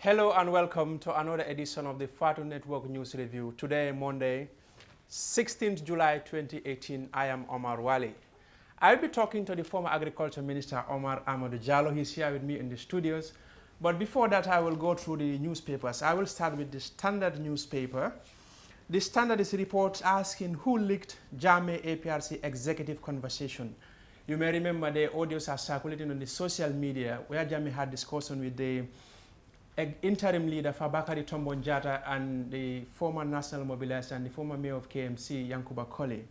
Hello and welcome to another edition of the part1 Network News Review. Today, Monday, 16th July 2018, I am Omar Wali. I'll be talking to the former Agriculture Minister, OJ Jollow. He's here with me in the studios. But before that, I will go through the newspapers. I will start with the Standard newspaper. The Standard is reports asking who leaked Jammeh APRC executive conversation. You may remember the audios are circulating on the social media where Jammeh had discussion with the interim leader Fabakary Tombong Jatta and the former national mobilizer and the former mayor of KMC, Yankuba Colley.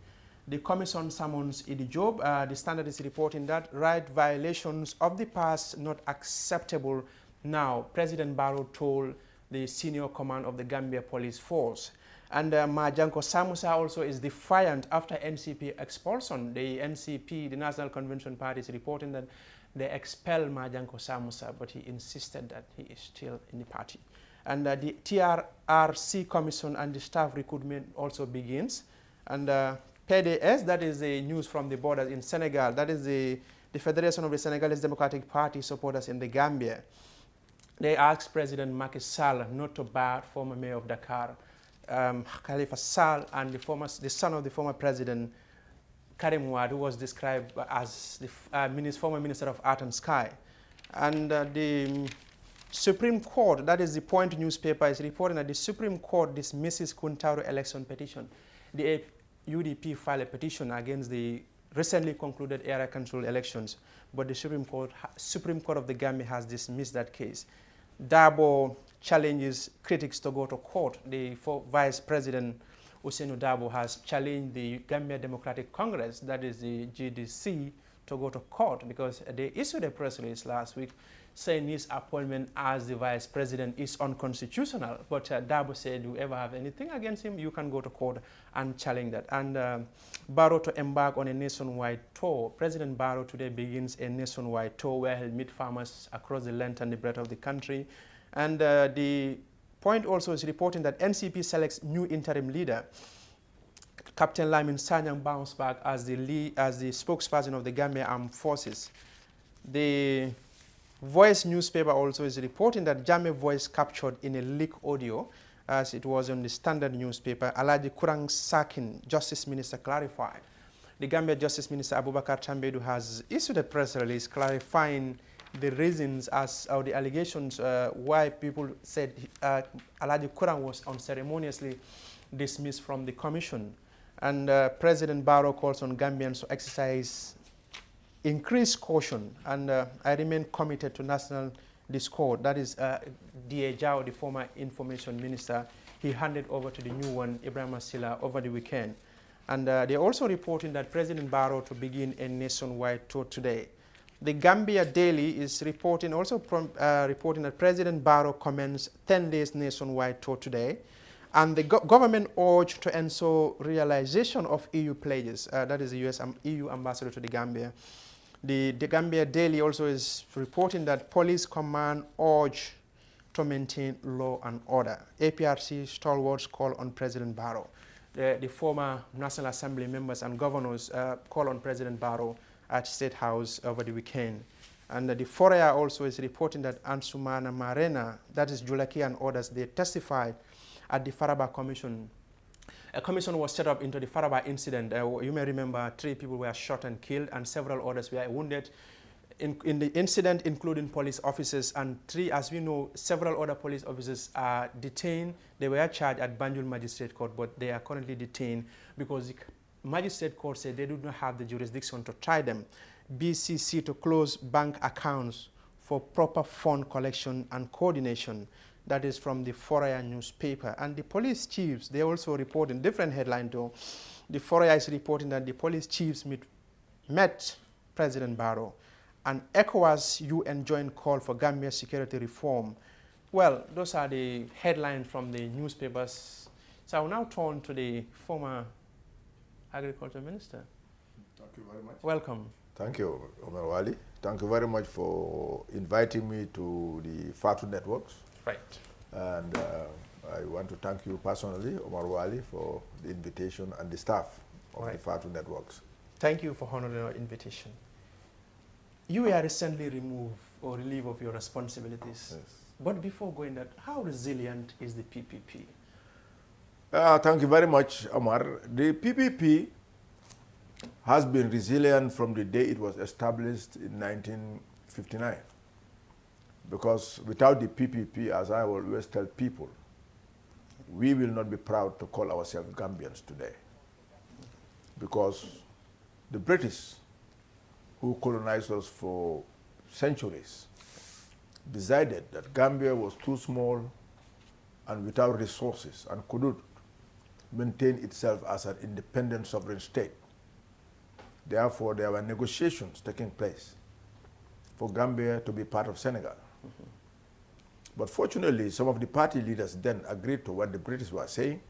The commission summons Idi Job. The Standard is reporting that right violations of the past not acceptable now. President Barrow told the senior command of the Gambia Police Force. And Majanko Samusa also is defiant after NCP expulsion. The NCP, the National Convention Party, is reporting that they expelled Majanko Samusa, but he insisted that he is still in the party. And the TRRC Commission and the staff recruitment also begins. And PDS, that is the news from the borders in Senegal. That is the Federation of the Senegalese Democratic Party supporters in the Gambia. They asked President Macky Sall not to bar former mayor of Dakar, Khalifa Sall, and the son of the former president, Karim Wade, who was described as the former Minister of Art and Sky. And the Supreme Court, that is the Point newspaper, is reporting that the Supreme Court dismisses Kuntaro election petition. The UDP filed a petition against the recently concluded area-controlled elections, but the Supreme Court of the Gambia has dismissed that case. Dabo challenges critics to go to court. The Vice President Ousainou Dabo has challenged the Gambia Democratic Congress, that is the GDC, to go to court because they issued a press release last week saying his appointment as the vice president is unconstitutional. But Dabo said, whoever have anything against him, you can go to court and challenge that. And Barrow to embark on a nationwide tour. President Barrow today begins a nationwide tour where he'll meet farmers across the length and the breadth of the country. And the Point also is reporting that NCP selects new interim leader. Captain Lamin Sanyang bounced back as the spokesperson of the Gambia Armed Forces. The Voice newspaper also is reporting that Jammeh voice captured in a leaked audio, as it was on the Standard newspaper. Alaji Kurang Sakin, Justice Minister, clarified. The Gambia Justice Minister Abubakar Tambadou has issued a press release clarifying the reasons or the allegations why people said Alaji Kurang was unceremoniously dismissed from the commission. And President Barrow calls on Gambians to exercise increased caution, and I remain committed to national discord. That is D.A. Jao, the former information minister. He handed over to the new one, Ibrahim Asila, over the weekend. And they're also reporting that President Barrow to begin a nationwide tour today. The Gambia Daily is reporting reporting that President Barrow commenced 10 days nationwide tour today. And the government urged to ensure realization of EU pledges. That is the EU ambassador to the Gambia. The Gambia Daily also is reporting that police command urged to maintain law and order. APRC stalwarts call on President Barrow. The former National Assembly members and governors call on President Barrow at State House over the weekend. And the Foria also is reporting that Ansumana Marena, that is Julaki and others, they testified at the Faraba Commission. A commission was set up into the Faraba incident. You may remember 3 people were shot and killed and several others were wounded in the incident, including police officers, and 3, as we know, several other police officers are detained. They were charged at Banjul Magistrate Court, but they are currently detained because the Magistrate Court said they do not have the jurisdiction to try them. BCC to close bank accounts for proper fund collection and coordination. That is from the Foria newspaper. And the police chiefs, they also report in different headline though. The Foria is reporting that the police chiefs met President Barrow, and ECOWAS UN joint call for Gambia security reform. Well, those are the headlines from the newspapers. So I will now turn to the former Agriculture Minister. Thank you very much. Welcome. Thank you, Omar Wali. Thank you very much for inviting me to the part1 Networks. Right. And I want to thank you personally, Omar Wali, for the invitation and the staff of the part1 Networks. Thank you for honoring our invitation. You were recently removed or relief of your responsibilities. Yes. But before going that, how resilient is the PPP? Thank you very much, Omar. The PPP has been resilient from the day it was established in 1959. Because without the PPP, as I always tell people, we will not be proud to call ourselves Gambians today. Because the British, who colonized us for centuries, decided that Gambia was too small and without resources and couldn't maintain itself as an independent sovereign state. Therefore, there were negotiations taking place for Gambia to be part of Senegal. But fortunately, some of the party leaders then agreed to what the British were saying,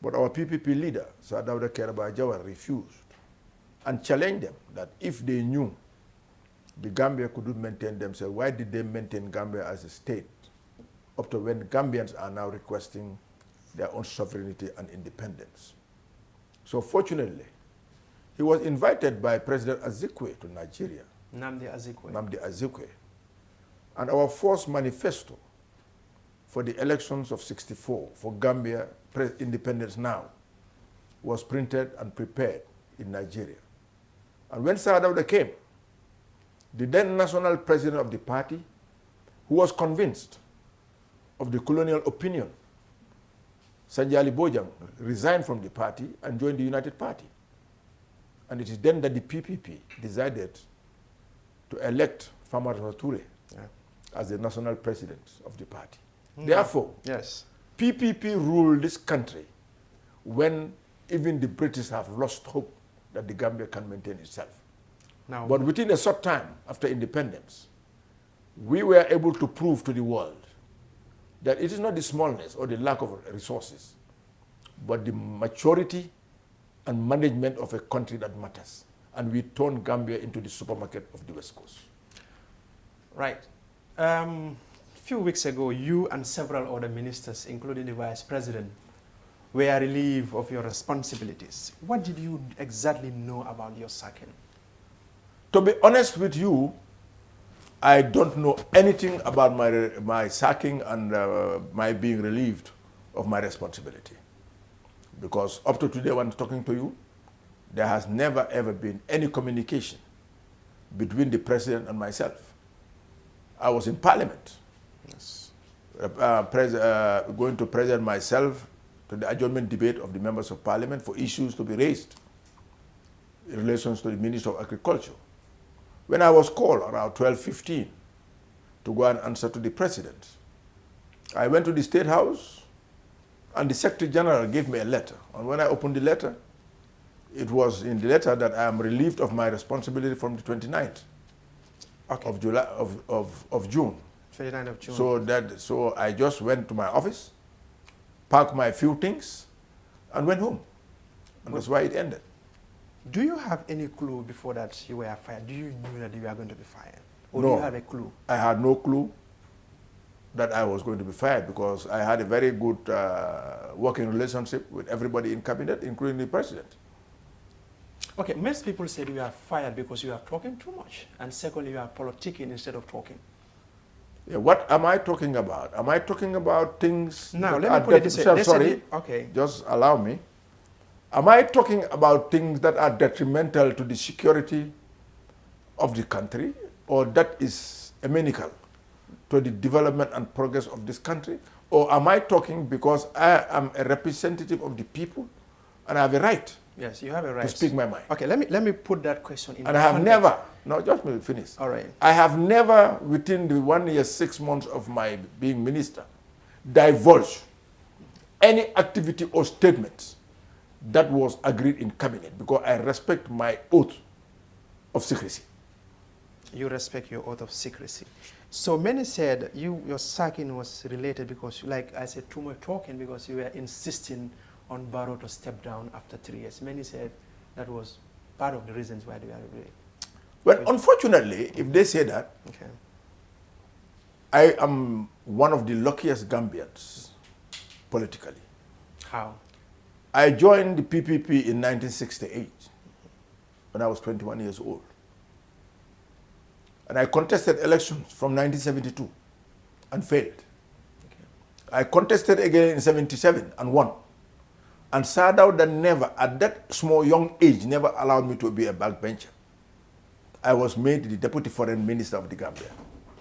but our PPP leader, Sir Dawda Kairaba Jawara, refused and challenged them that if they knew the Gambia couldn't maintain themselves, why did they maintain Gambia as a state up to when Gambians are now requesting their own sovereignty and independence? So fortunately, he was invited by President Azikwe to Nigeria. Nnamdi Azikiwe. Nnamdi Azikiwe. And our first manifesto for the elections of '64 for Gambia independence now was printed and prepared in Nigeria. And when Sir Dawda came, the then national president of the party, who was convinced of the colonial opinion, Sanjali Bojang, resigned from the party and joined the United Party. And it is then that the PPP decided to elect Famara Toure as the national president of the party. Therefore, yes, PPP ruled this country when even the British have lost hope that the Gambia can maintain itself. Now, but within a short time after independence, we were able to prove to the world that it is not the smallness or the lack of resources, but the maturity and management of a country that matters. And we turned Gambia into the supermarket of the West Coast. Right. A few weeks ago, you and several other ministers, including the vice president, were relieved of your responsibilities. What did you exactly know about your sacking? To be honest with you, I don't know anything about my sacking and my being relieved of my responsibility. Because up to today when I'm talking to you, there has never ever been any communication between the president and myself. I was in Parliament, Yes. Going to present myself to the adjournment debate of the members of Parliament for issues to be raised in relation to the Minister of Agriculture. When I was called around 12:15 to go and answer to the president, I went to the State House and the Secretary General gave me a letter. And when I opened the letter, it was in the letter that I am relieved of my responsibility from the 29th of July of June. 29th of June. So I just went to my office, packed my few things, and went home. And that's why it ended. Do you have any clue before that you were fired? Do you know that you were going to be fired? Or No. do you have a clue? I had no clue that I was going to be fired because I had a very good working relationship with everybody in cabinet, including the president. Okay, most people said you are fired because you are talking too much. And secondly, you are politicking instead of talking. Yeah, what am I talking about? Am I talking about things Now, that let are me put it this way. sorry, Okay. just allow me. Am I talking about things that are detrimental to the security of the country, or that is inimical to the development and progress of this country? Or am I talking because I am a representative of the people and I have a right Yes, you have a right to speak my mind? Okay, let me put that question in. And I have never, no, just let me finish. All right. I have never, within the 1 year, 6 months of my being minister, divulged any activity or statement that was agreed in cabinet because I respect my oath of secrecy. You respect your oath of secrecy. So many said your sacking was related because, like I said, too much talking because you were insisting on Barrow to step down after 3 years. Many said that was part of the reasons why they were relieved. Well, unfortunately, if they say that, Okay. I am one of the luckiest Gambians politically. How? I joined the PPP in 1968 when I was 21 years old. And I contested elections from 1972 and failed. Okay. I contested again in 77 and won. And Sadao that never, at that small young age, never allowed me to be a backbencher. I was made the Deputy Foreign Minister of the Gambia.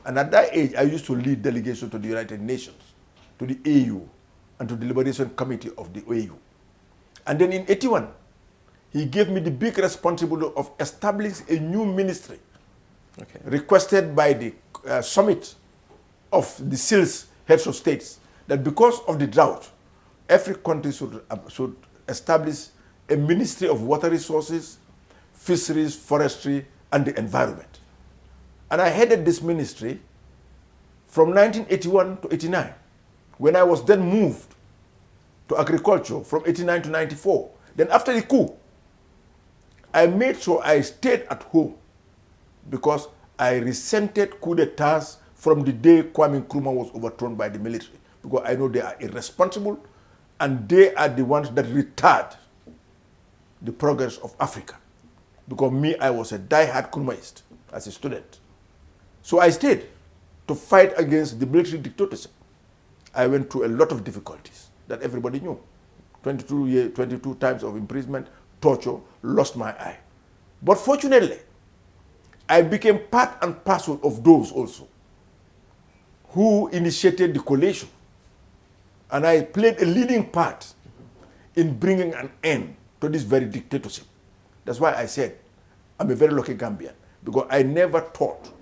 And at that age, I used to lead delegations to the United Nations, to the AU, and to the Liberation Committee of the AU. And then in 81, he gave me the big responsibility of establishing a new ministry, okay, requested by the summit of the SEALs heads of states, that because of the drought, every country should establish a ministry of water resources, fisheries, forestry, and the environment. And I headed this ministry from 1981 to 89, when I was then moved to agriculture from 89 to 94. Then after the coup, I made sure I stayed at home because I resented coup d'etats from the day Kwame Nkrumah was overthrown by the military, because I know they are irresponsible and they are the ones that retard the progress of Africa. Because me, I was a die-hard Nkrumahist as a student. So I stayed to fight against the military dictatorship. I went through a lot of difficulties that everybody knew. 22 times of imprisonment, torture, lost my eye. But fortunately, I became part and parcel of those also who initiated the coalition. And I played a leading part in bringing an end to this very dictatorship. That's why I said I'm a very lucky Gambian, because I never thought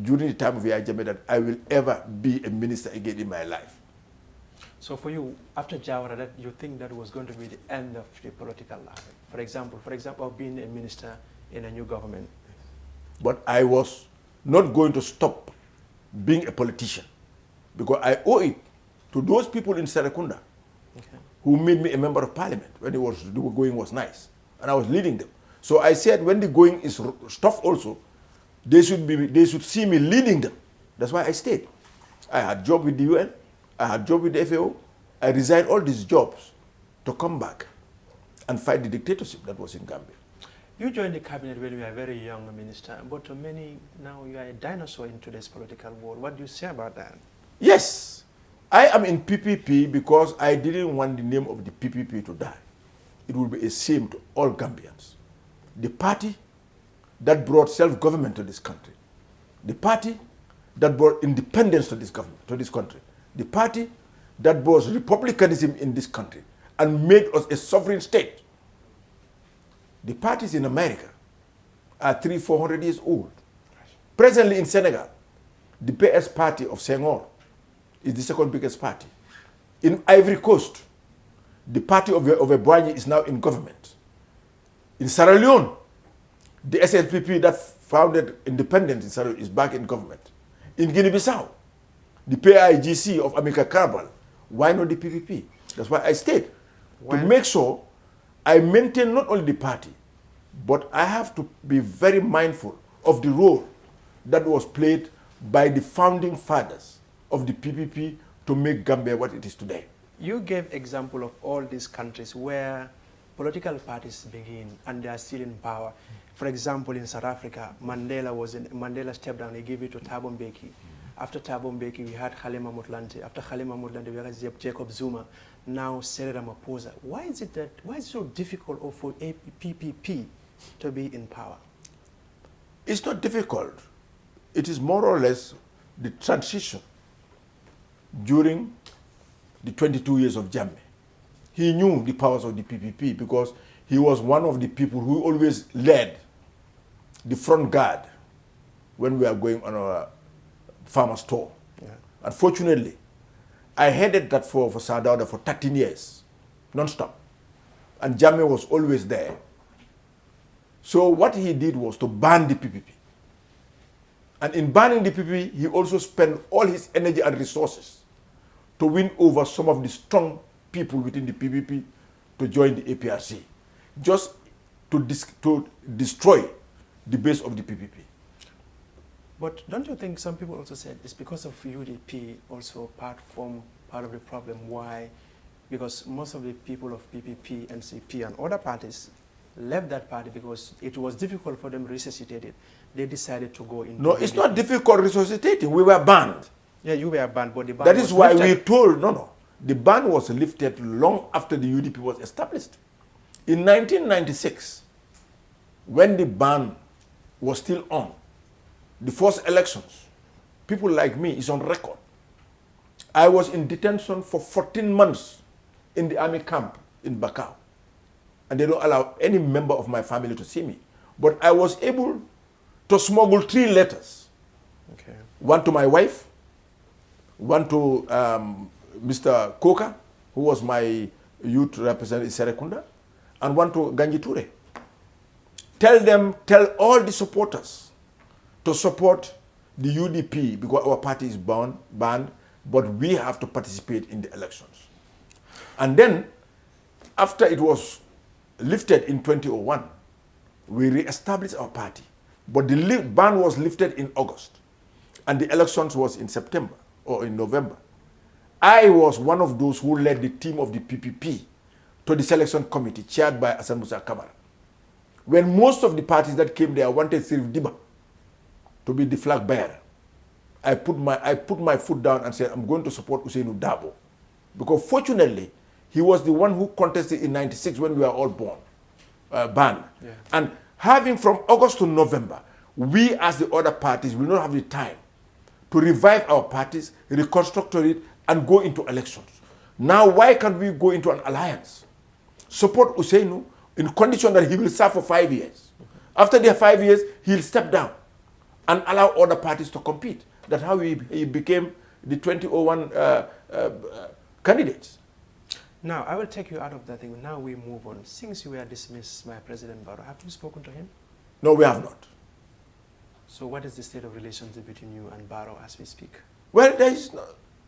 during the time of Yahya Jammeh that I will ever be a minister again in my life. So for you, after Jawara, that you think that was going to be the end of the political life? For example, of being a minister in a new government? But I was not going to stop being a politician, because I owe it to those people in Serekunda, okay, who made me a member of parliament when the going was nice, and I was leading them. So I said, when the going is tough also, they should see me leading them. That's why I stayed. I had a job with the UN, I had a job with the FAO. I resigned all these jobs to come back and fight the dictatorship that was in Gambia. You joined the cabinet when you were a very young minister, but to many now you are a dinosaur in today's political world. What do you say about that? Yes, I am in PPP because I didn't want the name of the PPP to die. It would be a shame to all Gambians. The party that brought self-government to this country, the party that brought independence to this government, to this country, the party that brought republicanism in this country and made us a sovereign state. The parties in America are 300-400 years old. Presently in Senegal, the PS party of Senghor is the second biggest party. In Ivory Coast, the party of Ebouanyi is now in government. In Sierra Leone, the SLPP that founded independence in Sierra Leone is back in government. In Guinea-Bissau, the PAIGC of Amilcar Cabral, why not the PPP? That's why I stayed. Why? To make sure I maintain not only the party, but I have to be very mindful of the role that was played by the founding fathers of the PPP to make Gambia what it is today. You gave example of all these countries where political parties begin and they are still in power. For example, in South Africa, Mandela stepped down, he gave it to Thabo Mbeki. After Thabo Mbeki, we had Kgalema Motlanthe. After Kgalema Motlanthe, we had Jacob Zuma. Now Cyril Ramaphosa. Why is it so difficult for a PPP to be in power? It's not difficult. It is more or less the transition during the 22 years of Jammeh. He knew the powers of the PPP because he was one of the people who always led the front guard when we are going on our farmer's tour. Yeah. Unfortunately, I headed that for Sadauda for 13 years, non-stop. And Jammeh was always there. So what he did was to ban the PPP. And in banning the PPP, he also spent all his energy and resources to win over some of the strong people within the PPP to join the APRC, just to destroy the base of the PPP. But don't you think some people also said it's because of UDP also part of the problem? Why? Because most of the people of PPP, NCP, and other parties left that party because it was difficult for them to resuscitate it. they decided to go into... No, it's not difficult resuscitating. We were banned. Yeah, you were banned, but the ban That was is why lifted. we told, no. The ban was lifted long after the UDP was established. In 1996, when the ban was still on, the first elections, people like me is on record. I was in detention for 14 months in the army camp in Bakau. And they don't allow any member of my family to see me. But I was able to smuggle 3 letters. Okay. One to my wife, one to Mr. Koka, who was my youth representative in Serekunda, and one to Ganji Ture. Tell all the supporters to support the UDP because our party is banned, but we have to participate in the elections. And then, after it was lifted in 2001, we re-established our party. But the ban was lifted in August, and the elections was in September or in November. I was one of those who led the team of the PPP to the selection committee chaired by Hassan Musa Kamara. When most of the parties that came there wanted Sirif Diba to be the flag bearer, I put my foot down and said, I'm going to support Usainu Dabo. Because fortunately, he was the one who contested in 96 when we were all banned. Yeah. And having from August to November, we as the other parties will not have the time to revive our parties, reconstruct it, and go into elections. Now, why can't we go into an alliance? Support Usainu in condition that he will serve for 5 years. After the 5 years, he'll step down and allow other parties to compete. That's how he became the 2001 candidates. Now, I will take you out of that thing. Now we move on. Since you were dismissed by President Barrow, have you spoken to him? No, we have not. So what is the state of relations between you and Barrow as we speak? Well, there is no,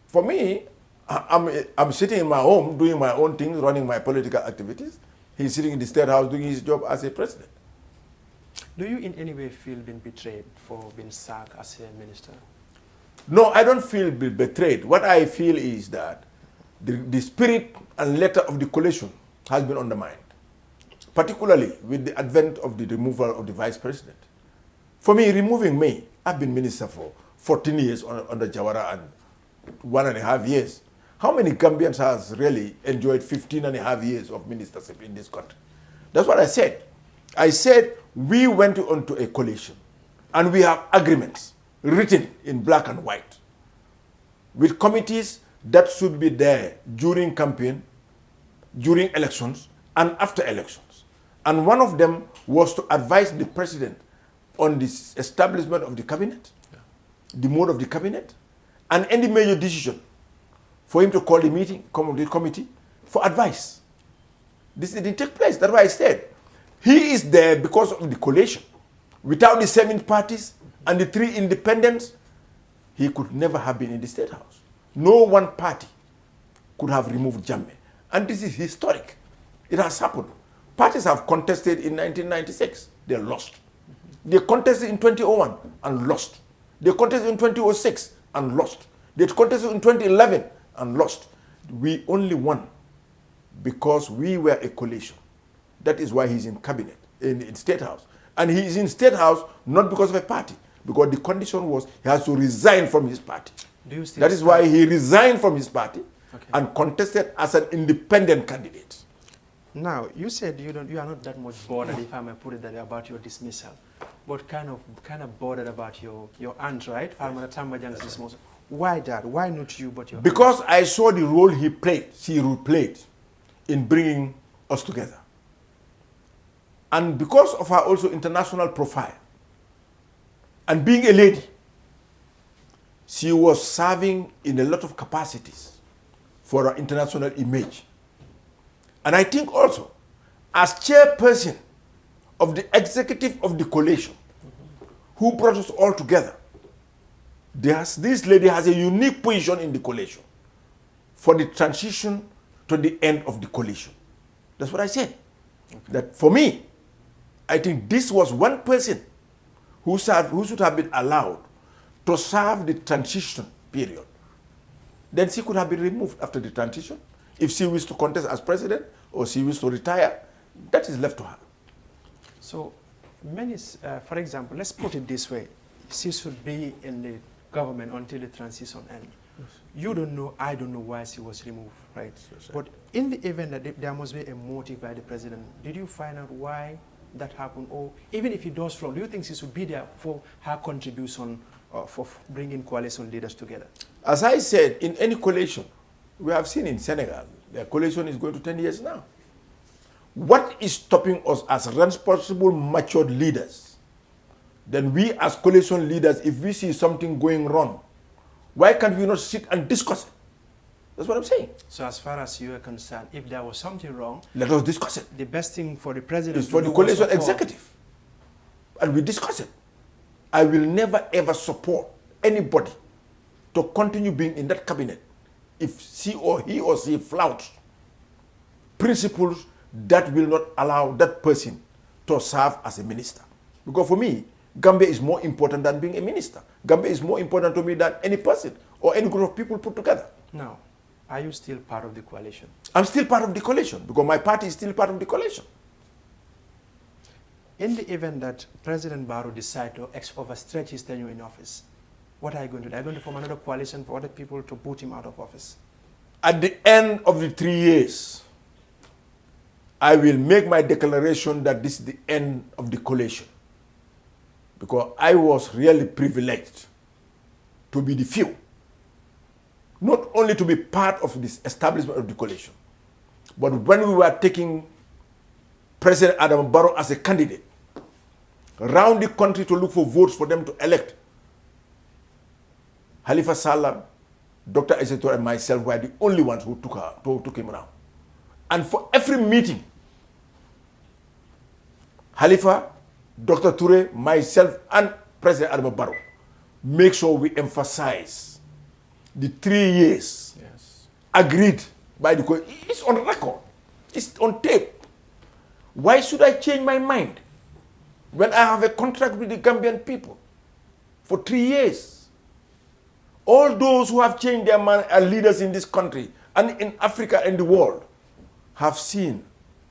for me, I'm sitting in my home doing my own things, running my political activities. He's sitting in the State House doing his job as a president. Do you in any way feel being betrayed for being sacked as a minister? No, I don't feel betrayed. What I feel is that the spirit and letter of the coalition has been undermined, particularly with the advent of the removal of the vice president. For me, removing me, I've been minister for 14 years under Jawara and 1.5 years. How many Gambians has really enjoyed 15.5 years of ministership in this country? That's what I said. I said we went onto a coalition and we have agreements written in black and white with committees that should be there during campaign, during elections, and after elections. And one of them was to advise the president on the establishment of the cabinet, the mode of the cabinet, and any major decision for him to call the meeting, the committee, for advice. This didn't take place. That's why I said he is there because of the coalition. Without the 7 parties and the 3 independents, he could never have been in the State House. No one party could have removed Jammeh. And this is historic. It has happened. Parties have contested in 1996. They lost. They contested in 2001 and lost. They contested in 2006 and lost. They contested in 2011 and lost. We only won because we were a coalition. That is why he's in cabinet, in State House. And he is in State House not because of a party, because the condition was he has to resign from his party. That is why he resigned from his party and contested as an independent candidate. Now, you said you are not that much bothered, if I may put it that way, about your dismissal, but kind of bothered about your aunt, right? Farmer Tambajang's dismissal. Why that? Why not you, but your Because aunt? I saw the role she played in bringing us together. And because of her also international profile, and being a lady, she was serving in a lot of capacities for her international image. And I think also, as chairperson of the executive of the coalition, who brought us all together, this lady has a unique position in the coalition for the transition to the end of the coalition. That's what I said. That for me, I think this was one person who should have been allowed to serve the transition period. Then she could have been removed after the transition. If she wished to contest as president or she wished to retire, that is left to her. So for example, let's put it this way. She should be in the government until the transition ends. Yes. You don't know, I don't know why she was removed, right? Yes, but in the event that there must be a motive by the president, did you find out why that happened? Or even if he does wrong, do you think she should be there for her contribution for bringing coalition leaders together? As I said, in any coalition, we have seen in Senegal, the coalition is going to 10 years now. What is stopping us as responsible, matured leaders? Then we as coalition leaders, if we see something going wrong, why can't we not sit and discuss it? That's what I'm saying. So as far as you are concerned, if there was something wrong, let us discuss it. The best thing for the president is for the coalition executive. And we discuss it. I will never ever support anybody to continue being in that cabinet if he or she flouts principles that will not allow that person to serve as a minister. Because for me, Gambia is more important than being a minister. Gambia is more important to me than any person or any group of people put together. Now, are you still part of the coalition? I'm still part of the coalition because my party is still part of the coalition. In the event that President Barrow decides to overstretch his tenure in office, what are you going to do? Are you going to form another coalition for other people to boot him out of office? At the end of the 3 years, I will make my declaration that this is the end of the coalition. Because I was really privileged to be the few. Not only to be part of this establishment of the coalition, but when we were taking President Adam Barrow as a candidate around the country to look for votes for them to elect, Halifa Sallah, Dr. Ezetor, and myself were the only ones who took him around. And for every meeting, Halifa, Dr. Toure, myself, and President Adam Barrow make sure we emphasize the 3 years agreed by the coalition. It's on record. It's on tape. Why should I change my mind when I have a contract with the Gambian people for 3 years? All those who have changed their mind are leaders in this country and in Africa and the world have seen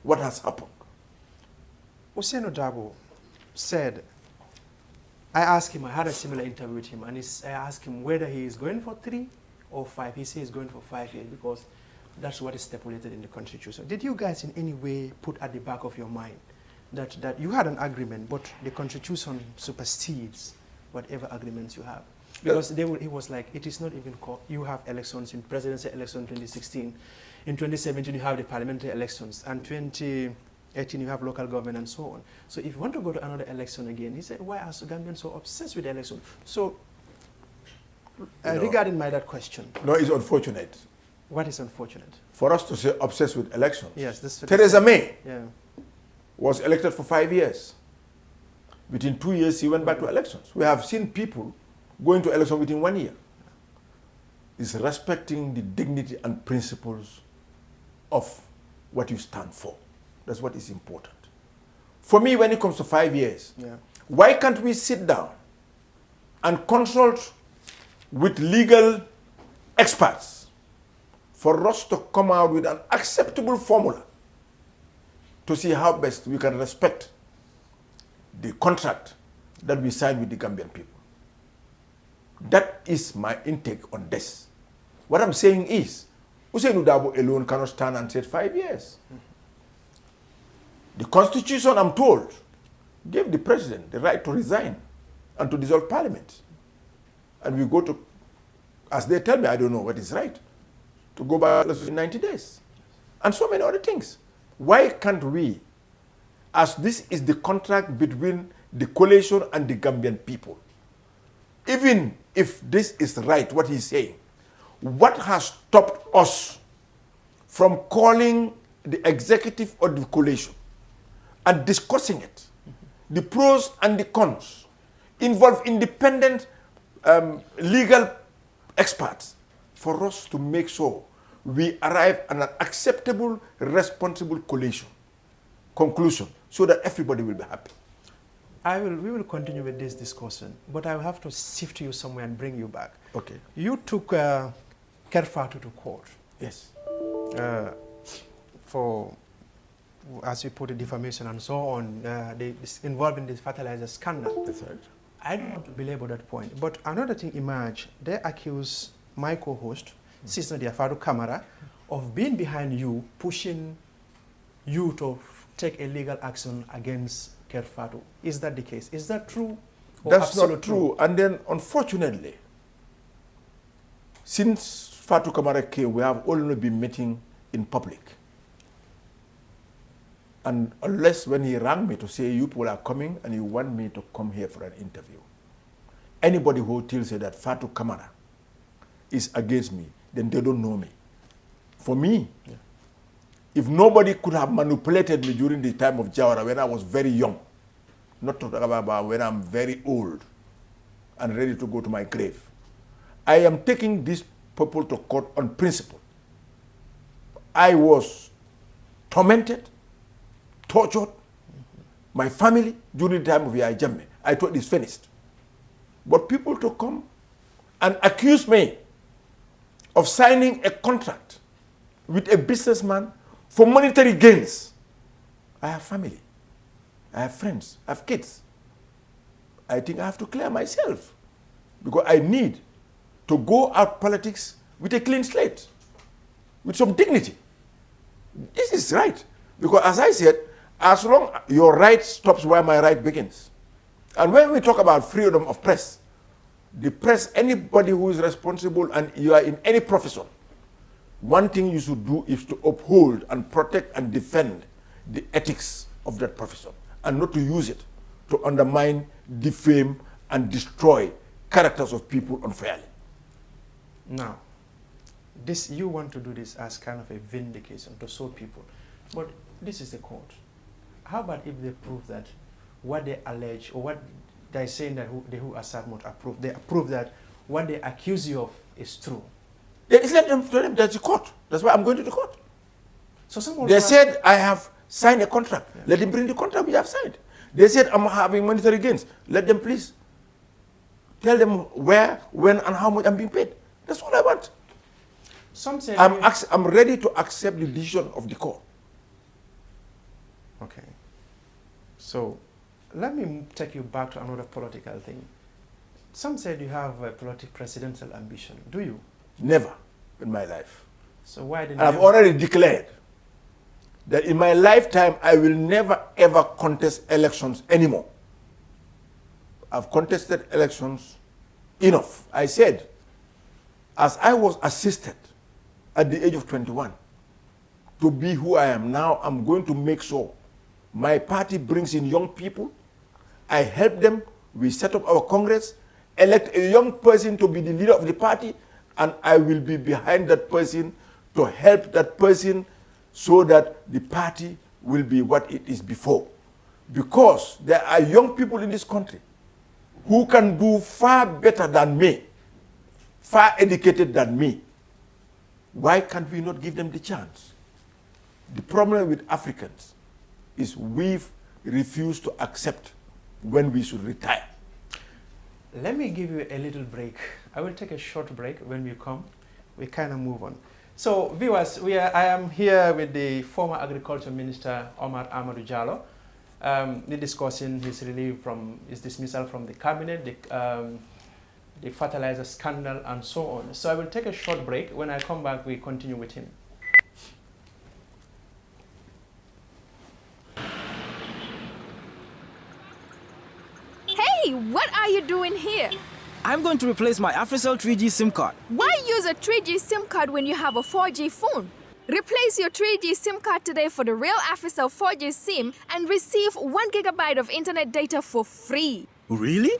what has happened. Ousainou Darboe said, I asked him, I had a similar interview with him, and I asked him whether he is going for 3 or 5. He says he's going for 5 years because that's what is stipulated in the Constitution. Did you guys in any way put at the back of your mind that you had an agreement, but the Constitution supersedes whatever agreements you have? Because he was like, it is not even called, you have elections in presidential election 2016. In 2017, you have the parliamentary elections. And 2018, you have local government and so on. So if you want to go to another election again, he said, why are Gambians so obsessed with the election? So regarding that question. No, it's unfortunate. What is unfortunate? For us to say obsessed with elections. Yes, this Theresa May was elected for 5 years. Within 2 years, she went back to elections. We have seen people going to election within 1 year. It's respecting the dignity and principles of what you stand for. That's what is important. For me, when it comes to 5 years, why can't we sit down and consult with legal experts for us to come out with an acceptable formula to see how best we can respect the contract that we signed with the Gambian people? That is my intake on this. What I'm saying is, Ousainou Darboe alone cannot stand and say 5 years. The Constitution, I'm told, gave the president the right to resign and to dissolve parliament. And we go to, as they tell me, I don't know what is right, to go back in 90 days. And so many other things. Why can't we, as this is the contract between the coalition and the Gambian people, even if this is right, what he's saying, what has stopped us from calling the executive or the coalition and discussing it, the pros and the cons, involve independent legal experts for us to make sure we arrive at an acceptable, responsible conclusion so that everybody will be happy. We will continue with this discussion, but I will have to shift you somewhere and bring you back. Okay. You took Kerfatu to court. Yes. For as you put it, defamation and so on, involved in this fertilizer scandal. That's right. I don't want to belabor that point, but another thing emerged. They accuse my co-host, Sister Diafaru Kamara, of being behind you, pushing you to take a legal action against Kerfatu. Is that the case? Is that true? That's not true. And then, unfortunately, since Fatu Kamara came, we have only been meeting in public. And unless when he rang me to say, you people are coming and you want me to come here for an interview, anybody who tells you that Fatu Kamara is against me, then they don't know me. For me, if nobody could have manipulated me during the time of Jawara when I was very young, not to talk about when I'm very old and ready to go to my grave, I am taking these people to court on principle. I was tormented, tortured, my family during the time of Yaya Jammeh. I thought it's finished. But people to come and accuse me of signing a contract with a businessman for monetary gains. I have family, I have friends, I have kids. I think I have to clear myself because I need to go out politics with a clean slate, with some dignity. This is right. Because as I said, as long as your right stops where my right begins. And when we talk about freedom of press, the press, anybody who is responsible and you are in any profession, one thing you should do is to uphold and protect and defend the ethics of that profession and not to use it to undermine, defame, and destroy characters of people unfairly. Now, this, you want to do this as kind of a vindication to show people, but this is the court. How about if they prove that what they allege or what they're saying that who assert not approve, they approve that what they accuse you of is true? Let them tell them that's the court. That's why I'm going to the court. So someone they said I have signed a contract. Yeah. Let them bring the contract which I have signed. They said I'm having monetary gains. Let them please tell them where, when, and how much I'm being paid. That's all I want. Some say I'm ready to accept the decision of the court. Okay. So let me take you back to another political thing. Some said you have a presidential ambition. Do you? Never in my life. So why didn't I've already declared that in my lifetime I will never ever contest elections anymore. I've contested elections enough. I said, as I was assisted at the age of 21 to be who I am now, I'm going to make sure my party brings in young people. I help them. We set up our Congress, elect a young person to be the leader of the party, and I will be behind that person to help that person so that the party will be what it is before. Because there are young people in this country who can do far better than me, far educated than me. Why can't we not give them the chance? The problem with Africans is we've refused to accept when we should retire. Let me give you a little break. I will take a short break. When we come, we kind of move on. So viewers, I am here with the former Agriculture Minister, Omar Amadou Jollow. We're discussing his relief from his dismissal from the cabinet, the fertilizer scandal, and so on. So I will take a short break. When I come back, we continue with him. Hey, what are you doing here? I'm going to replace my AfriCell 3G SIM card. Why use a 3G SIM card when you have a 4G phone? Replace your 3G SIM card today for the real AfriCell 4G SIM and receive 1 GB of internet data for free. Really?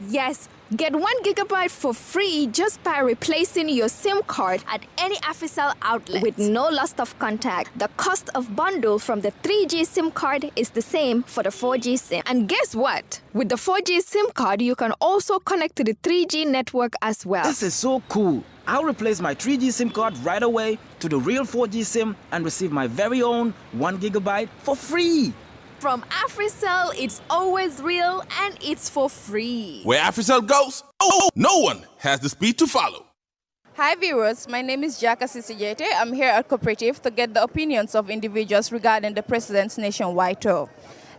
Yes, get 1 GB for free just by replacing your SIM card at any AfriCell outlet with no loss of contact. The cost of bundle from the 3G SIM card is the same for the 4G SIM. And guess what? With the 4G SIM card, you can also connect to the 3G network as well. This is so cool. I'll replace my 3G SIM card right away to the real 4G SIM and receive my very own 1 GB for free. From AfriCell, it's always real and it's for free. Where AfriCell goes, no one has the speed to follow. Hi viewers, my name is Jaka Sisijete. I'm here at Cooperative to get the opinions of individuals regarding the President's nationwide tour.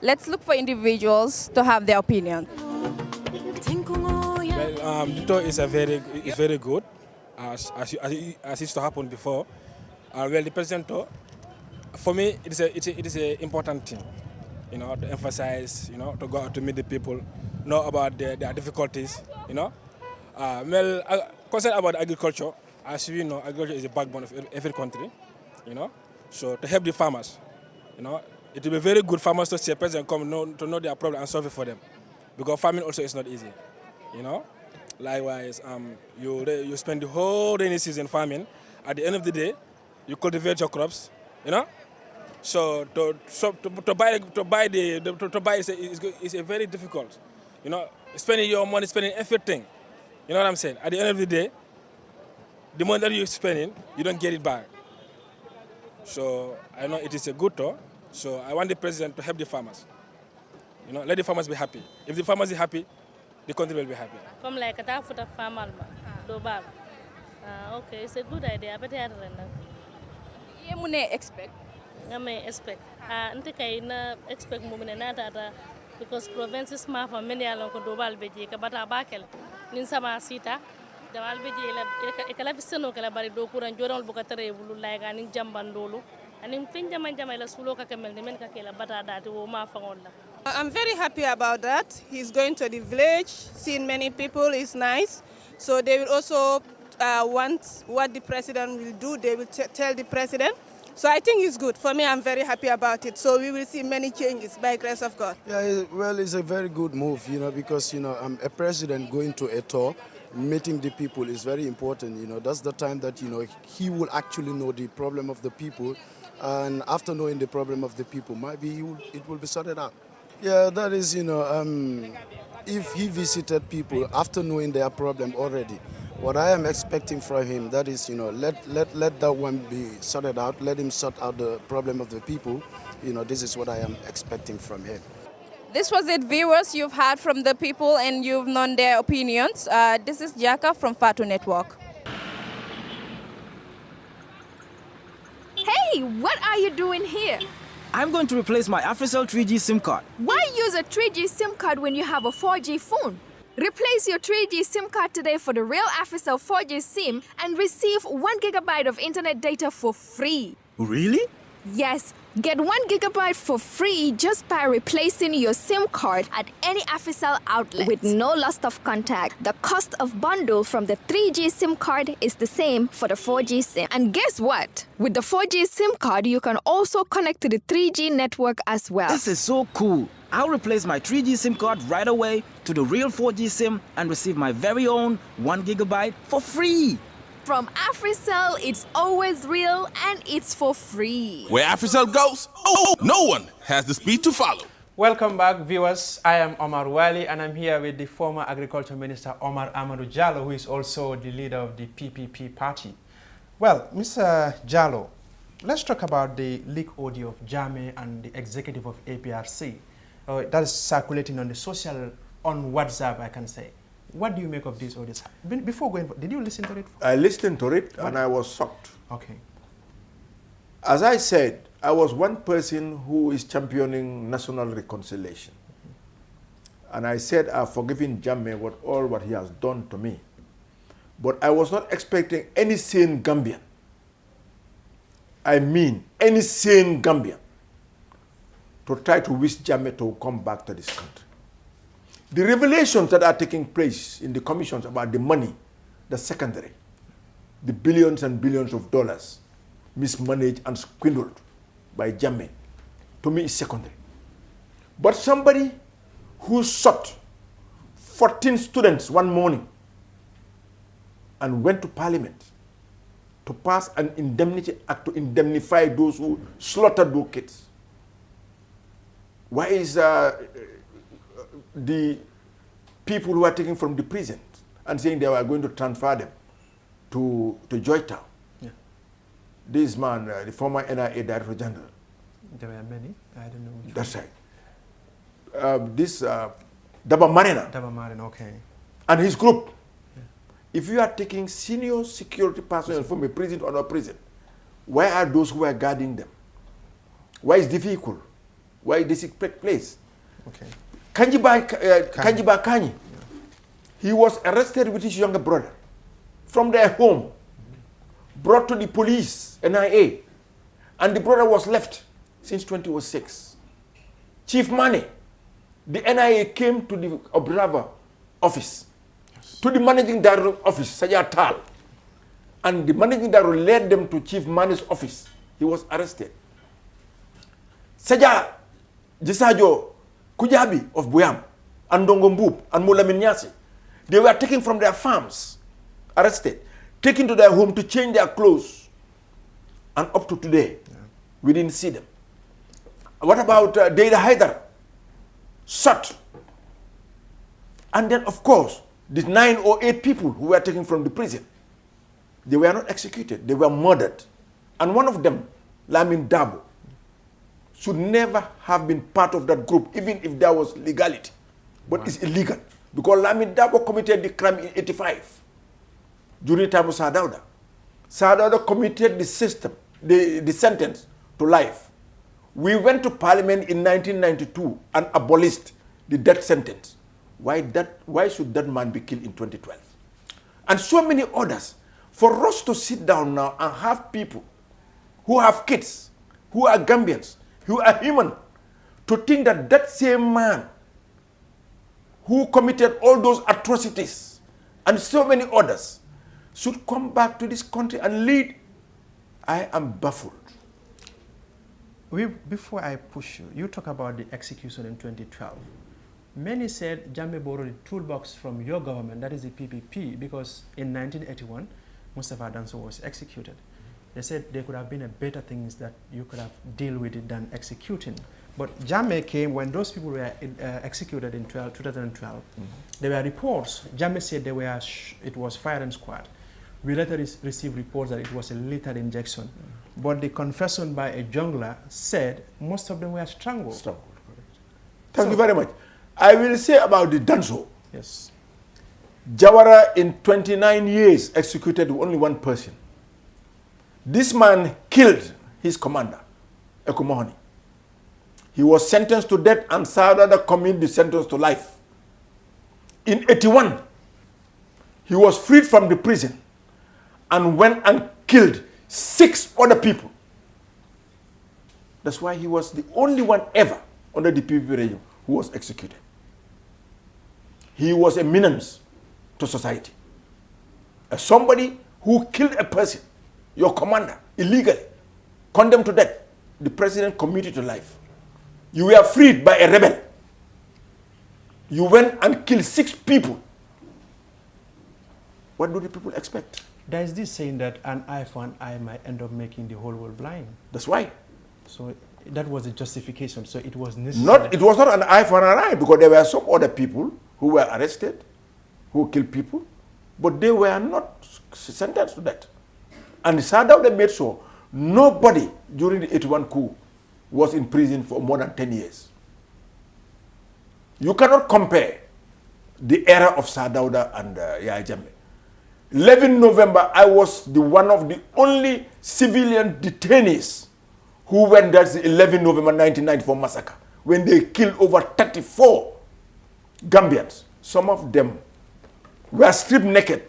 Let's look for individuals to have their opinion. Well, the tour is very good, as used to happen before. Well, the President tour, for me, it is an important thing, you know, to emphasize, you know, to go out to meet the people, know about their difficulties, you know. Concerned about agriculture, as we know, agriculture is the backbone of every country, you know. So to help the farmers, you know, it will be very good farmers to see a president come to know their problem and solve it for them, because farming also is not easy, you know. Likewise, you spend the whole rainy season farming. At the end of the day, you cultivate your crops, you know. So to buy is a very difficult, you know. Spending your money, spending everything. You know what I'm saying? At the end of the day, the money that you're spending, you don't get it back. So I know it is a good tour. So I want the president to help the farmers. You know, let the farmers be happy. If the farmers are happy, the country will be happy. Come like a foot of farmer, okay, it's a good idea. But I don't know. Expect. I may expect. I expect movement because province is smart for many along Dobal Beji, but a bakel. Ninsama Sita, the Albeji, a Calabisano Calabari Dokur and Joral Bocatare, like an Jambandolo, and in Pinjaman Jamala Suloka Camel, the Menkakela, but that Oma Fonda. I'm very happy about that. He's going to the village, seeing many people is nice. So they will also want what the president will do. They will tell the president. So I think it's good. For me, I'm very happy about it. So we will see many changes by grace of God. Yeah, well, it's a very good move, you know, because, you know, a president going to a tour, meeting the people is very important, you know. That's the time that, you know, he will actually know the problem of the people. And after knowing the problem of the people, maybe it will be sorted out. Yeah, that is, you know, if he visited people after knowing their problem already, what I am expecting from him, that is, you know, let that one be sorted out. Let him sort out the problem of the people. You know, this is what I am expecting from him. This was it, viewers. You've heard from the people and you've known their opinions. This is Jaka from part1 Network. Hey, what are you doing here? I'm going to replace my AfriCell 3G SIM card. Why use a 3G SIM card when you have a 4G phone? Replace your 3G SIM card today for the real AfriCell 4G SIM and receive 1 GB of internet data for free. Really? Yes, get 1 GB for free just by replacing your SIM card at any AfriCell outlet with no loss of contact. The cost of bundle from the 3G SIM card is the same for the 4G SIM. And guess what? With the 4G SIM card, you can also connect to the 3G network as well. This is so cool. I'll replace my 3G SIM card right away to the real 4G SIM and receive my very own 1 GB for free. From AfriCell, it's always real and it's for free. Where AfriCell goes, no one has the speed to follow. Welcome back, viewers. I am Omar Wali, and I'm here with the former Agriculture Minister Omar Amadou Jollow, who is also the leader of the PPP party. Well, Mr. Jollow, let's talk about the leak audio of Jammeh and the executive of APRC. That is circulating on on WhatsApp, I can say. What do you make of these audios? Before going, did you listen to it? I listened to it and I was shocked. Okay. As I said, I was one person who is championing national reconciliation. And I said I've forgiven Jammeh all what he has done to me. But I was not expecting any sane Gambian. I mean, any sane Gambian to try to wish Jammeh to come back to this country. The revelations that are taking place in the commissions about the money, the secondary, the billions and billions of dollars mismanaged and swindled by Jammeh, to me is secondary. But somebody who shot 14 students one morning and went to parliament to pass an indemnity act to indemnify those who slaughtered those kids. Why is the people who are taken from the prison and saying they were going to transfer them to Joytown? Yeah. This man, the former NIA Director General. There were many. I don't know. That's right. This Daba Marina. Daba Marina, okay. And his group. Yeah. If you are taking senior security personnel from a prison to another prison, why are those who are guarding them? Why is the vehicle? Why did it take place? Okay. Kanjiba Kanyi, he was arrested with his younger brother from their home, brought to the police, NIA, and the brother was left since 2006. Chief Mane, the NIA came to the observer office, to the managing director office, Sajja Tal, and the managing director led them to Chief Mane's office. He was arrested. Sajja Jisajo Kujabi of Buyam, and Dongombub, and Mulamin Nyasi, they were taken from their farms, arrested, taken to their home to change their clothes, and up to today, we didn't see them. What about Deida Haidar? Shot. And then, of course, the 9 or 8 people who were taken from the prison, they were not executed, they were murdered. And one of them, Lamin Dabo, should never have been part of that group, even if there was legality. But it's illegal. Because Lamin Dabo committed the crime in 85, during the time of Sadauda. Sadauda committed the system, the sentence to life. We went to parliament in 1992 and abolished the death sentence. Why should that man be killed in 2012? And so many others. For us to sit down now and have people who have kids, who are Gambians, who are human, to think that that same man who committed all those atrocities and so many others should come back to this country and lead, I am baffled. Before I push you, you talk about the execution in 2012. Many said Jammeh borrowed the toolbox from your government, that is the PPP, because in 1981, Mustafa Danso was executed. They said there could have been a better things that you could have deal with it than executing. But Jammeh came when those people were executed in 2012. There were reports. Jammeh said it was firing squad. We later received reports that it was a lethal injection. But the confession by a jungler said most of them were strangled. Strangled, correct. Thank you very much. I will say about the Danso. Yes. Jawara in 29 years executed only one person. This man killed his commander, Ekumohoni. He was sentenced to death and Sadauda committed the sentence to life. In 81, he was freed from the prison and went and killed 6 other people. That's why he was the only one ever under the PPP regime who was executed. He was a menace to society. As somebody who killed a person, your commander, illegally, condemned to death, the president committed to life. You were freed by a rebel. You went and killed 6 people. What do the people expect? There is this saying that an eye for an eye might end up making the whole world blind. That's why. So that was the justification. So it was necessary. It was not an eye for an eye, because there were some other people who were arrested, who killed people, but they were not sentenced to death. And Sadauda made sure nobody during the 81 coup was in prison for more than 10 years. You cannot compare the era of Sadauda and Yahya Jammeh. 11 November, I was one of the only civilian detainees who went there the 11 November 1994 massacre, when they killed over 34 Gambians. Some of them were stripped naked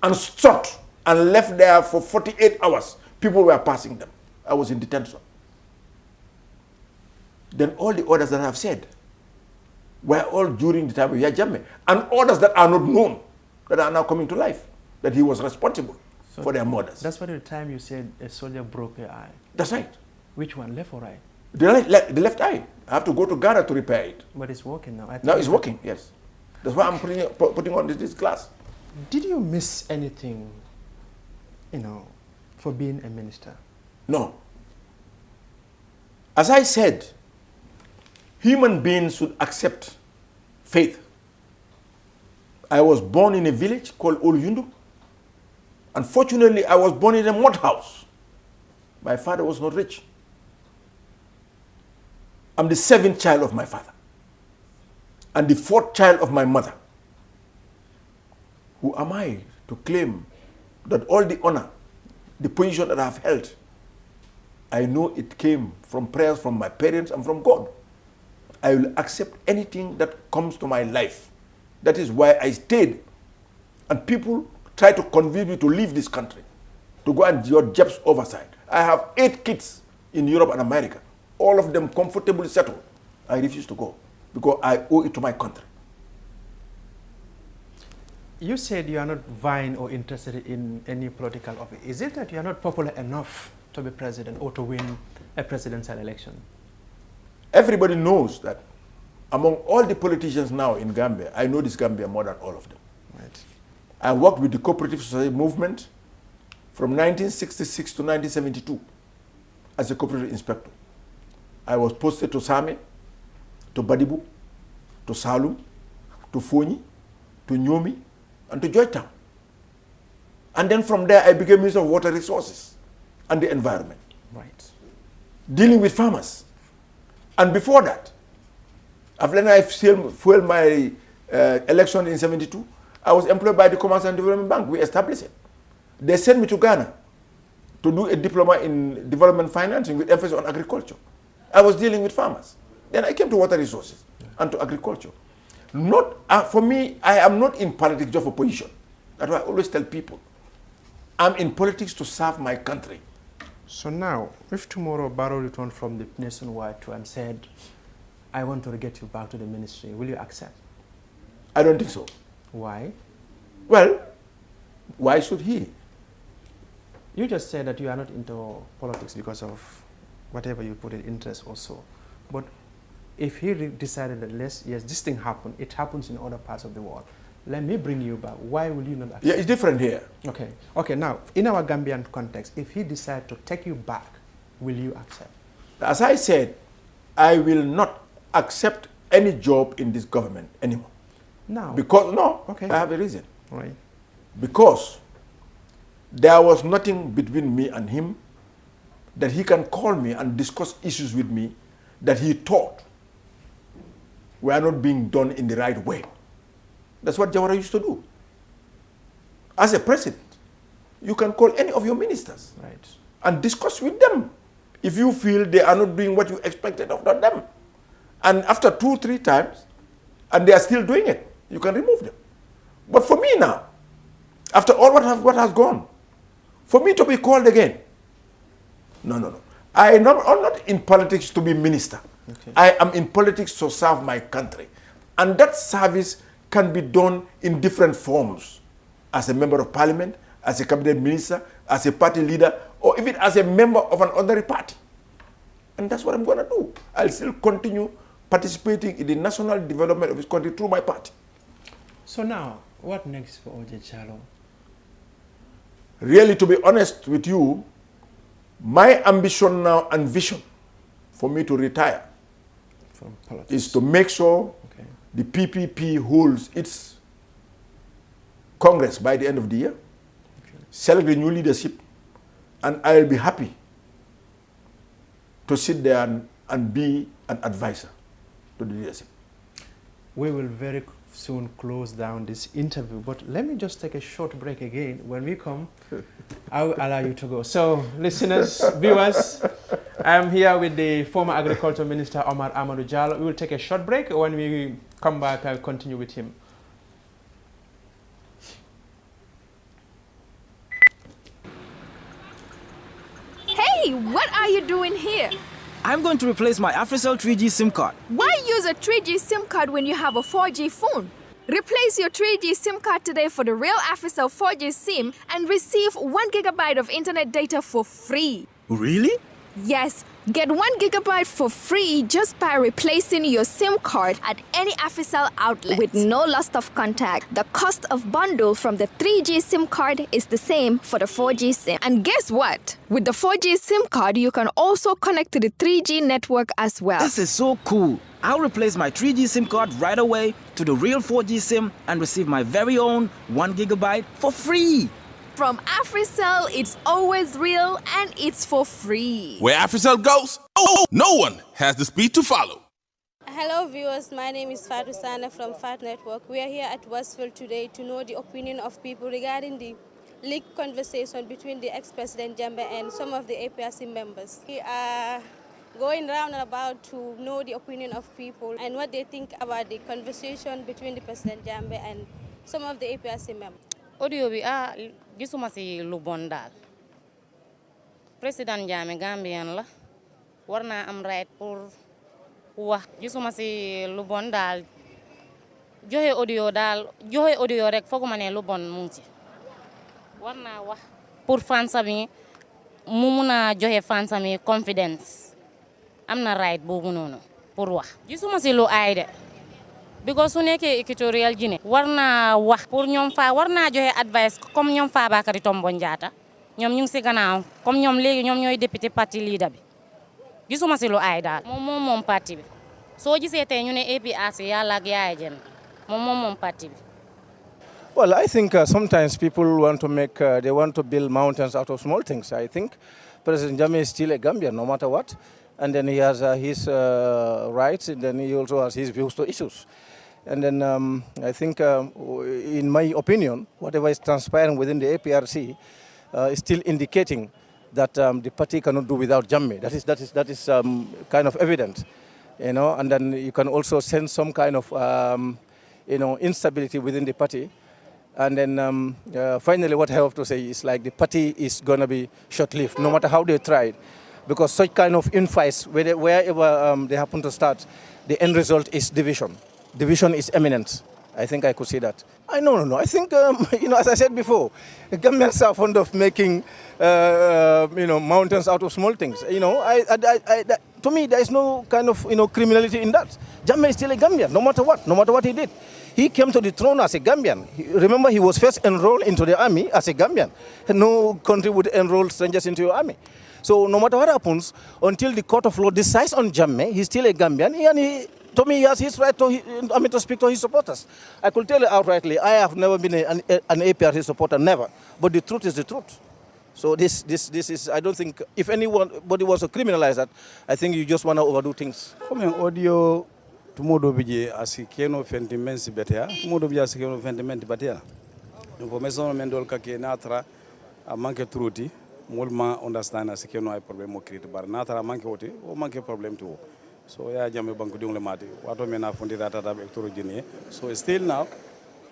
and shot and left there for 48 hours. People were passing them. I was in detention. Then all the others that I have said were all during the time of Yahya Jammeh, and others that are not known, that are now coming to life, that he was responsible for their murders. That's why the time you said a soldier broke your eye. That's right. Which one, left or right? The left eye. I have to go to Ghana to repair it. But it's working now. Now it's working, yes. That's why I'm putting on this glass. Did you miss anything, for being a minister? No. As I said, human beings should accept faith. I was born in a village called Oluyundu. Unfortunately, I was born in a mud house. My father was not rich. I'm the 7th child of my father and the 4th child of my mother. Who am I to claim that all the honor, the position that I have held, I know it came from prayers from my parents and from God. I will accept anything that comes to my life. That is why I stayed. And people try to convince me to leave this country, to go and do jobs oversight. I have 8 kids in Europe and America, all of them comfortably settled. I refuse to go because I owe it to my country. You said you are not vying or interested in any political office. Is it that you are not popular enough to be president or to win a presidential election? Everybody knows that among all the politicians now in Gambia, I know this Gambia more than all of them. Right. I worked with the cooperative society movement from 1966 to 1972 as a cooperative inspector. I was posted to Same, to Badibu, to Salum, to Foni, to Nyomi, and to Georgetown. And then from there, I became Minister of Water Resources and the Environment. Right. Dealing with farmers. And before that, after I fueled my election in 72, I was employed by the Commerce and Development Bank. We established it. They sent me to Ghana to do a diploma in development financing with emphasis on agriculture. I was dealing with farmers. Then I came to water resources and to agriculture. Not for me, I am not in politics just for position. That's why I always tell people. I'm in politics to serve my country. So now, if tomorrow Barrow returned from the nationwide tour and said, I want to get you back to the ministry, will you accept? I don't think so. Why? Well, why should he? You just said that you are not into politics because of whatever you put in interest also. But if he decided that, yes, this thing happened, it happens in other parts of the world, let me bring you back. Why will you not accept? Yeah, it's different here. Okay. Okay, now, in our Gambian context, if he decided to take you back, will you accept? As I said, I will not accept any job in this government anymore. No. Because, no, okay. I have a reason. Right. Because there was nothing between me and him that he can call me and discuss issues with me that he thought were not being done in the right way. That's what Jawara used to do. As a president, you can call any of your ministers and discuss with them if you feel they are not doing what you expected of them. And after 2-3 times, and they are still doing it, you can remove them. But for me now, after all what has gone, for me to be called again, no. I'm not in politics to be minister. Okay. I am in politics to serve my country. And that service can be done in different forms. As a member of parliament, as a cabinet minister, as a party leader, or even as a member of an ordinary party. And that's what I'm going to do. I'll still continue participating in the national development of this country through my party. So now, what next for OJ Jollow? Really, to be honest with you, my ambition now and vision for me to retire from politics is to make sure the PPP holds its Congress by the end of the year, select the new leadership, and I'll be happy to sit there and be an advisor to the leadership. We will very soon close down this interview, but let me just take a short break again. When we come, I will allow you to go. So, listeners, viewers, I am here with the former Agriculture Minister, Omar Amadou Jallow. We will take a short break. When we come back, I'll continue with him. Hey, what are you doing here? I'm going to replace my AfriCell 3G SIM card. Why use a 3G SIM card when you have a 4G phone? Replace your 3G SIM card today for the real AfriCell 4G SIM and receive 1 GB of internet data for free. Really? Yes, get 1 GB for free just by replacing your SIM card at any AfriCell outlet with no loss of contact. The cost of bundle from the 3G SIM card is the same for the 4G SIM. And guess what? With the 4G SIM card, you can also connect to the 3G network as well. This is so cool. I'll replace my 3G SIM card right away to the real 4G SIM and receive my very own 1 GB for free. From AfriCell, it's always real and it's for free. Where AfriCell goes, no one has the speed to follow. Hello viewers, my name is Fatou Sana from Fat Network. We are here at Westfield today to know the opinion of people regarding the leaked conversation between the ex-President Jammeh and some of the APRC members. We are going round and about to know the opinion of people and what they think about the conversation between the President Jammeh and some of the APRC members. Audio bi gisuma si lu bon daal. President Jammeh Gambian la warna am right pour wax gisuma si lu bon daal joxe audio rek foguma ne lu bon mu ngi ci warna wax pour fansami mu muna joxe fansami confidence amna right bobu noonu pour wax gisuma si lu ay de because su nekkee Equatorial Guinée warna wax pour ñoom fa warna joxe advice comme ñoom fa Bakary Tombo Njata ñoom ñu ngi si gannaaw comme ñoom léegi ñoom ñooy député parti leader bi gisuma si lu ay daal moom parti bi soo gisee tey ñu ne APRC yàlla ak Yaya Jammeh moom parti bi. Well, I think sometimes people want to make, they want to build mountains out of small things. I think President Jammeh is still a Gambian, no matter what. And then he has his rights, and then he also has his views to issues. And then I think, in my opinion, whatever is transpiring within the APRC is still indicating that the party cannot do without Jammeh. That is kind of evident, you know. And then you can also sense some kind of, you know, instability within the party. And then finally, what I have to say is like the party is going to be short-lived, no matter how they try, because such kind of infights, wherever they happen to start, the end result is division. Division is imminent. I think I could see that. No. I think, you know, as I said before, Gambians are fond of making, you know, mountains out of small things. You know, to me, there is no kind of, you know, criminality in that. Jammeh is still a Gambian, no matter what he did. He came to the throne as a Gambian. Remember, he was first enrolled into the army as a Gambian. No country would enroll strangers into your army. So no matter what happens, until the court of law decides on Jammeh, he's still a Gambian, and to me, he has his right to speak to his supporters. I could tell you outrightly, I have never been an APRC supporter, never. But the truth is the truth. So this is, I don't think, if anybody wants to criminalize that, I think you just want to overdo things. Comme audio, tumodo bije asikeno fentimenti betea, tumodo bije asikeno fentimenti betea. Information mendol kake natra a manque truti, molma understand asikeno ay problème mo create bar natra manque oti, o manque problème to. So Yaya Jammeh banku dingle mati wato mena fondira tata be toro jeni so still now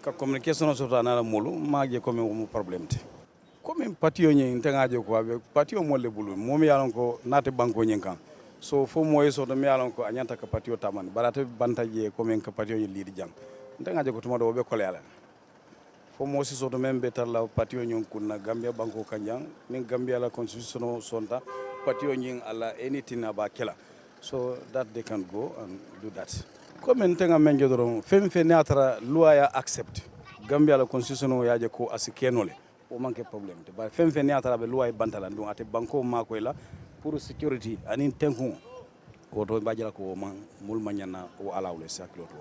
ka communication sota na mulu maje comme mo problème te comme patio nyi ntengaje ko abe patio mo le bulu mom yalon ko nate banko nyen kan so fo moy so to mi yalon ko anyanta ka patio taman barate bantaje comme ka patio nyi lidi jang ntengaje ko tuma do be kolela fo mo si so to membe tarla patio nyon kunna Gambia banko kanjang min Gambia la constitution sonta patio nyi ala anything aba kela. So that they can go and do that. Comme ntenga menjo doron femfe neatra loi ya accept. Gambia la constitution ya je ko asikenole o manque problème te ba femfe neatra be loi bantala ndon ate banko mako la pour security anin tenku ko to bajala ko man mul manyana o alawle saklo to.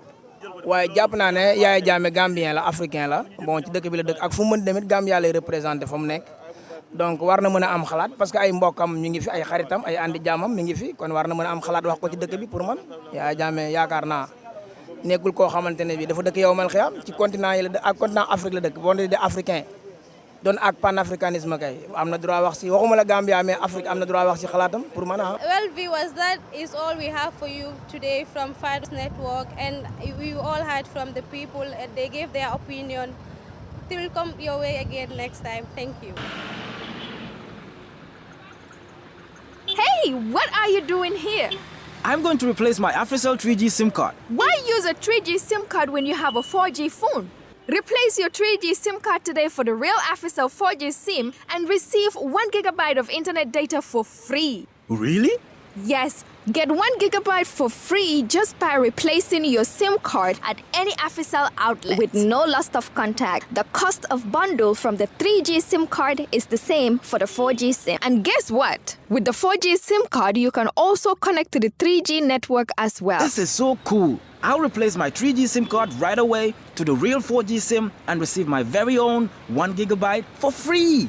Waaye jàpp naa ne Yaya Jammeh Gambien la africain la bon ci dëkk bi la dëkk ak fu mu mën demit Gambia lay représenter fa mu nekk. Donc war na mën a am xalaat parce que ay mbokam ñu ngi fi ay xaritam ay andi jaamam mi ngi fi kon war na mën a am xalaat wax ko ci dëkk bi pour man Yaya Jammeh yaakaar naa nekkul koo xamante ne bi dafa dëkk yow mal xiyam ci continent yi la ak continent Afrique la dëkk boo de africain doon ak panafricanisme kay am na droit wax ci waxuma la Gambia mais Afrique am na droit wax ci xalaatam pour man Well viewers, that is all we have for you today from Fat Network, and we all heard from the people and they gave their opinion. They will come your way again next time. Thank you. Hey, what are you doing here? I'm going to replace my AfriCell 3G SIM card. Why use a 3G SIM card when you have a 4G phone? Replace your 3G SIM card today for the real AfriCell 4G SIM and receive 1 GB of internet data for free. Really? Yes, get 1 GB for free just by replacing your SIM card at any AfriCell outlet with no loss of contact. The cost of bundle from the 3G SIM card is the same for the 4G SIM. And guess what? With the 4G SIM card, you can also connect to the 3G network as well. This is so cool. I'll replace my 3G SIM card right away to the real 4G SIM and receive my very own 1 GB for free.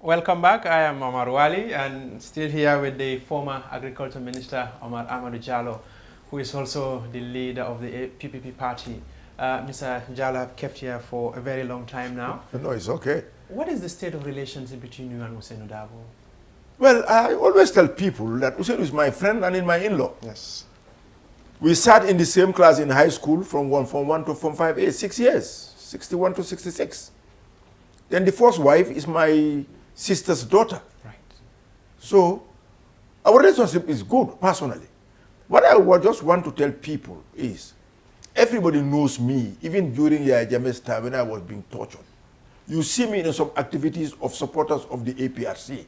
Welcome back. I am Omar Wali and still here with the former Agriculture Minister Omar Amadou Jollow, who is also the leader of the PPP party. Mr. Jollow, I've kept here for a very long time now. No, it's okay. What is the state of relations between you and Hussein Dabo? Well, I always tell people that Hussein is my friend and my in-law. Yes. We sat in the same class in high school from Form 1 to Form 5A, 6 years, 61 to 66. Then the first wife is my sister's daughter. Right. So our relationship is good, personally. What I just want to tell people is, everybody knows me, even during Yaya Jammeh's time when I was being tortured. You see me in some activities of supporters of the APRC.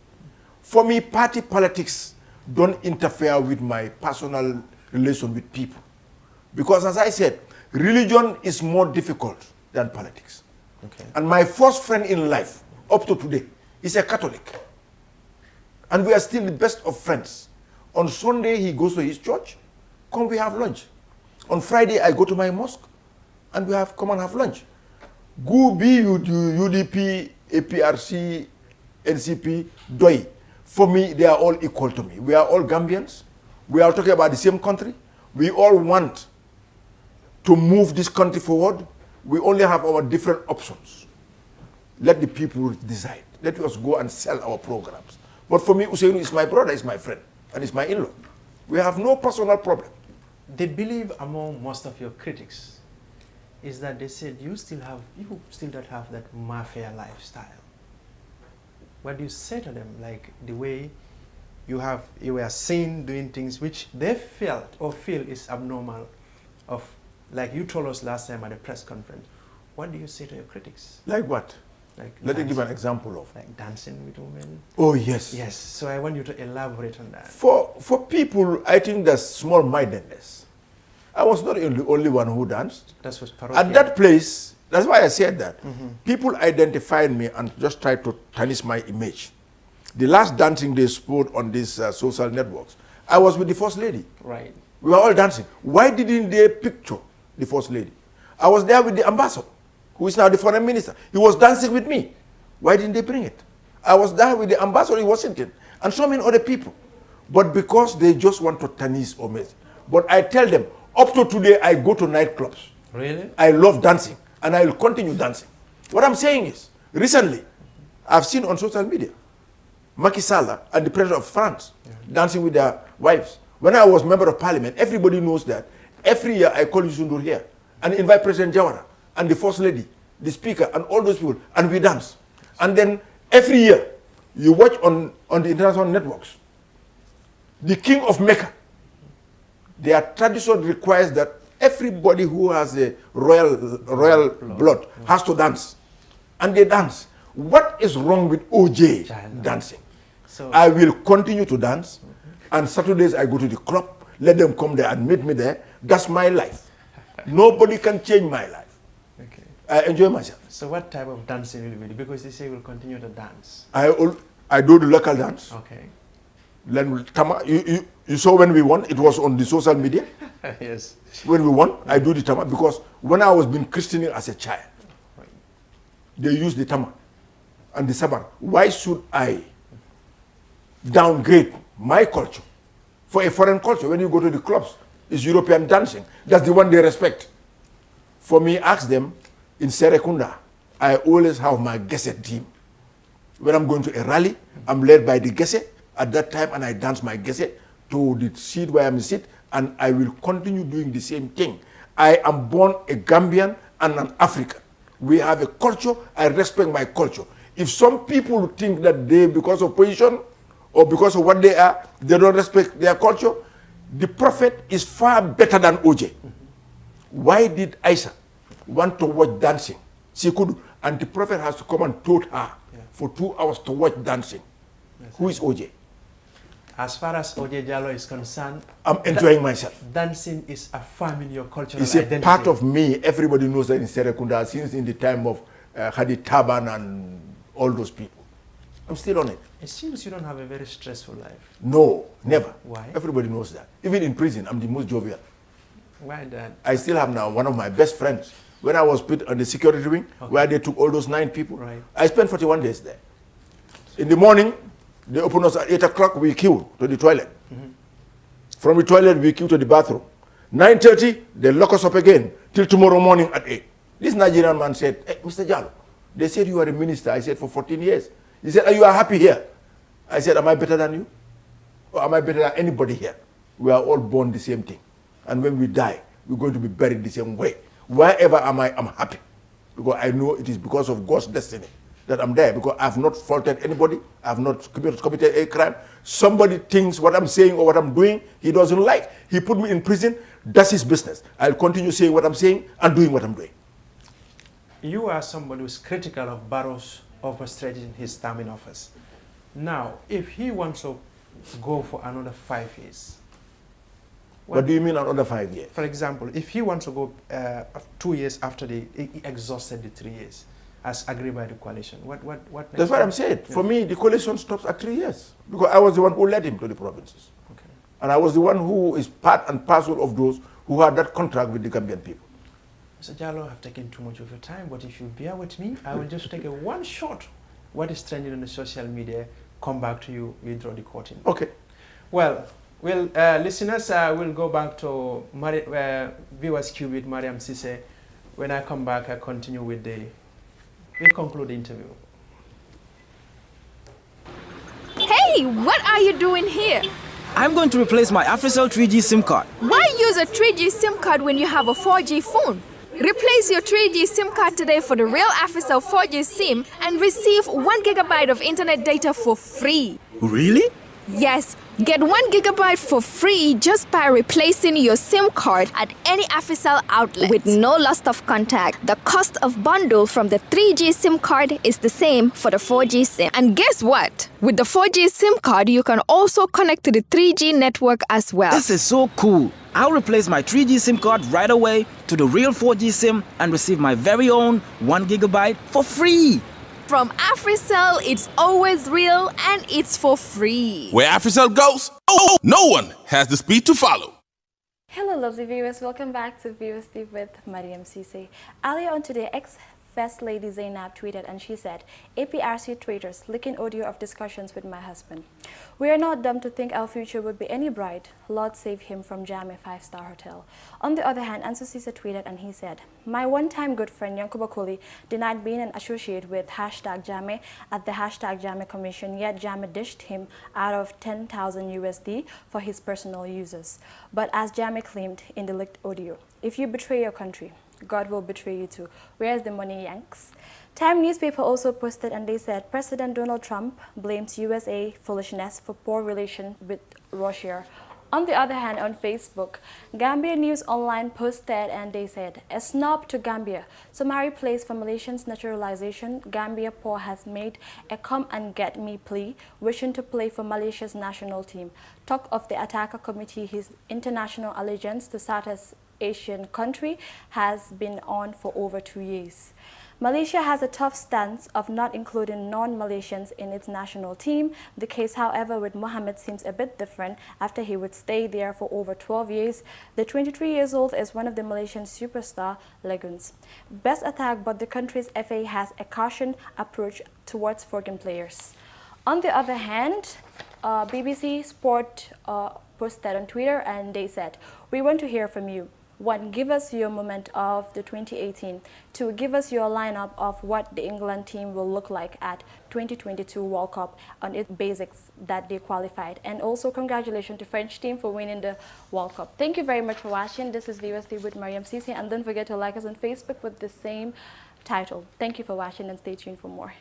For me, party politics don't interfere with my personal relation with people. Because as I said, religion is more difficult than politics. Okay. And my first friend in life, up to today, is a Catholic. And we are still the best of friends. On Sunday, he goes to his church. Come, we have lunch. On Friday, I go to my mosque. And we have come and have lunch. Gubi, UDP, APRC, NCP, DOI. For me, they are all equal to me. We are all Gambians. We are talking about the same country. We all want to move this country forward. We only have our different options. Let the people decide. Let us go and sell our programs. But for me, Hussein is my brother, is my friend, and is my in-law. We have no personal problem. The belief among most of your critics is that they said you still don't have that mafia lifestyle. What do you say to them? Like the way you were seen doing things which they felt or feel is abnormal, like you told us last time at the press conference. What do you say to your critics? Like what? Like let me give an example of. Like dancing with women? Oh, yes. Yes, so I want you to elaborate on that. For people, I think that's small-mindedness. I was not the only one who danced. That was parochial. At that place, that's why I said that. People identified me and just tried to tarnish my image. The last dancing they sport on these social networks, I was with the First Lady. Right. We were all dancing. Why didn't they picture the First Lady? I was there with the ambassador, who is now the foreign minister. He was dancing with me. Why didn't they bring it? I was there with the ambassador in Washington and so many other people. But because they just want to tarnish or mess. But I tell them, up to today, I go to nightclubs. Really? I love dancing, and I will continue dancing. What I'm saying is, recently, I've seen on social media, Macky Sall and the president of France dancing with their wives. When I was member of parliament, everybody knows that. Every year, I call Yusundur here and invite President Jawara and the First Lady, the Speaker, and all those people, and we dance. And then every year, you watch on the international networks, the King of Mecca. Their tradition requires that everybody who has a royal blood has to dance. And they dance. What is wrong with OJ dancing? So I will continue to dance. And Saturdays I go to the club. Let them come there and meet me there. That's my life. Nobody can change my life. Okay. I enjoy myself. So what type of dancing will you do? Because they say you will continue to dance. I do the local dance. Okay. Then tama, you saw when we won, it was on the social media. Yes. When we won, I do the tama because when I was being christening as a child, they used the tama and the sabar. Why should I downgrade my culture for a foreign culture? When you go to the clubs, it's European dancing. That's the one they respect. For me, ask them, in Serekunda, I always have my Gese team. When I'm going to a rally, I'm led by the Gese at that time, and I dance my Gese to the seat where I'm sit, and I will continue doing the same thing. I am born a Gambian and an African. We have a culture. I respect my culture. If some people think that they, because of position or because of what they are, they don't respect their culture, the Prophet is far better than OJ. Why did Aisha want to watch dancing? She could, and the Prophet has to come and taught her for 2 hours to watch dancing. Who is OJ? As far as OJ Jollow is concerned, I'm enjoying myself. Dancing is affirming your cultural it's identity. It's a part of me. Everybody knows that in Serekunda, since in the time of Hadi Taban and all those people. I'm still on it. It seems you don't have a very stressful life. No, never. Why? Everybody knows that. Even in prison, I'm the most jovial. Why that? I still have now one of my best friends. When I was put on the security wing, where they took all those 9 people, I spent 41 days there. In the morning, they open us at 8 o'clock, we queue to the toilet. From the toilet, we queue to the bathroom. 9:30, they lock us up again till tomorrow morning at 8. This Nigerian man said, hey, Mr. Jollow, they said you are a minister. I said, for 14 years. He said, you are happy here? I said, am I better than you? Or am I better than anybody here? We are all born the same thing. And when we die, we're going to be buried the same way. Wherever I'm happy. Because I know it is because of God's destiny that I'm there. Because I've not faulted anybody. I've not committed a crime. Somebody thinks what I'm saying or what I'm doing, he doesn't like. He put me in prison. That's his business. I'll continue saying what I'm saying and doing what I'm doing. You are somebody who's critical of Barrow's overstretching his term in office. Now, if he wants to go for another 5 years. What do you mean another 5 years? For example, if he wants to go 2 years after he exhausted the 3 years, as agreed by the coalition, what That's what I'm saying. Yeah. For me, the coalition stops at 3 years. Because I was the one who led him to the provinces. Okay. And I was the one who is part and parcel of those who had that contract with the Gambian people. Mr. Jollow, I've taken too much of your time, but if you bear with me, I will just take a one shot. What is trending on the social media, come back to you, we draw the curtain. Okay. Well, listeners, we'll go back to Viewers Cube with Mariam Sise. When I come back, I continue with we conclude the interview. Hey, what are you doing here? I'm going to replace my AfriCell 3G SIM card. Why use a 3G SIM card when you have a 4G phone? Replace your 3G SIM card today for the real AfriCell 4G SIM and receive 1 GB of internet data for free. Really? Yes, get 1 GB for free just by replacing your SIM card at any AfriCell outlet with no loss of contact. The cost of bundle from the 3G SIM card is the same for the 4G SIM. And guess what? With the 4G SIM card, you can also connect to the 3G network as well. This is so cool. I'll replace my 3G SIM card right away to the real 4G SIM and receive my very own 1 GB for free. From AfriCell, it's always real and it's for free. Where AfriCell goes, no one has the speed to follow. Hello lovely viewers, welcome back to Viewers Deep with Mariam Sise. Earlier on today, ex-First Lady Zainab tweeted and she said, APRC traitors leaking audio of discussions with my husband. We are not dumb to think our future would be any bright. Lord save him from Jammeh 5-star hotel. On the other hand, Ansu Sise tweeted and he said, my one-time good friend Yankuba Koli denied being an associate with #Jammeh at the #Jammeh Commission, yet Jammeh dished him out of 10,000 USD for his personal uses. But as Jammeh claimed in the leaked audio, if you betray your country, God will betray you too. Where's the money, Yanks? Time newspaper also posted and they said President Donald Trump blames USA foolishness for poor relation with Russia. On the other hand, on Facebook, Gambia News Online posted and they said, a snub to Gambia. Summary place for Malaysians' naturalization. Gambia Paul has made a come and get me plea, wishing to play for Malaysia's national team. Talk of the attacker committee, his international allegiance to Southeast Asian country has been on for over 2 years. Malaysia has a tough stance of not including non-Malaysians in its national team. The case, however, with Mohammed seems a bit different after he would stay there for over 12 years. The 23-year-old is one of the Malaysian superstar legumes. Best attack, but the country's FA has a caution approach towards foreign players. On the other hand, BBC Sport posted on Twitter and they said, we want to hear from you. 1. Give us your moment of the 2018. 2. Give us your lineup of what the England team will look like at 2022 World Cup on its basics that they qualified. And also congratulations to French team for winning the World Cup. Thank you very much for watching. This is Viewers Deep with Mariam Sise, and don't forget to like us on Facebook with the same title. Thank you for watching and stay tuned for more.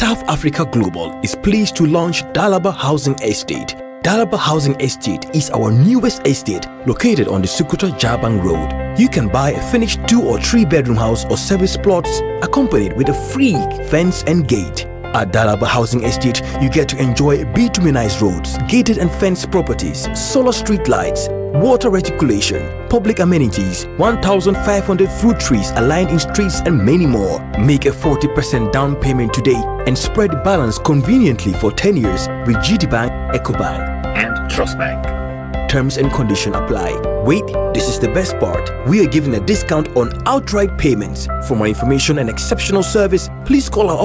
TAF Africa Global is pleased to launch Dalaba Housing Estate. Dalaba Housing Estate is our newest estate located on the Sukuta Jabang Road. You can buy a finished 2 or 3 bedroom house or service plots accompanied with a free fence and gate. At Dalaba Housing Estate, you get to enjoy bituminized roads, gated and fenced properties, solar street lights, water reticulation, public amenities, 1,500 fruit trees aligned in streets and many more. Make a 40% down payment today and spread the balance conveniently for 10 years with GT Bank, EcoBank and Trust Bank. Terms and conditions apply. Wait, this is the best part. We are giving a discount on outright payments. For more information and exceptional service, please call our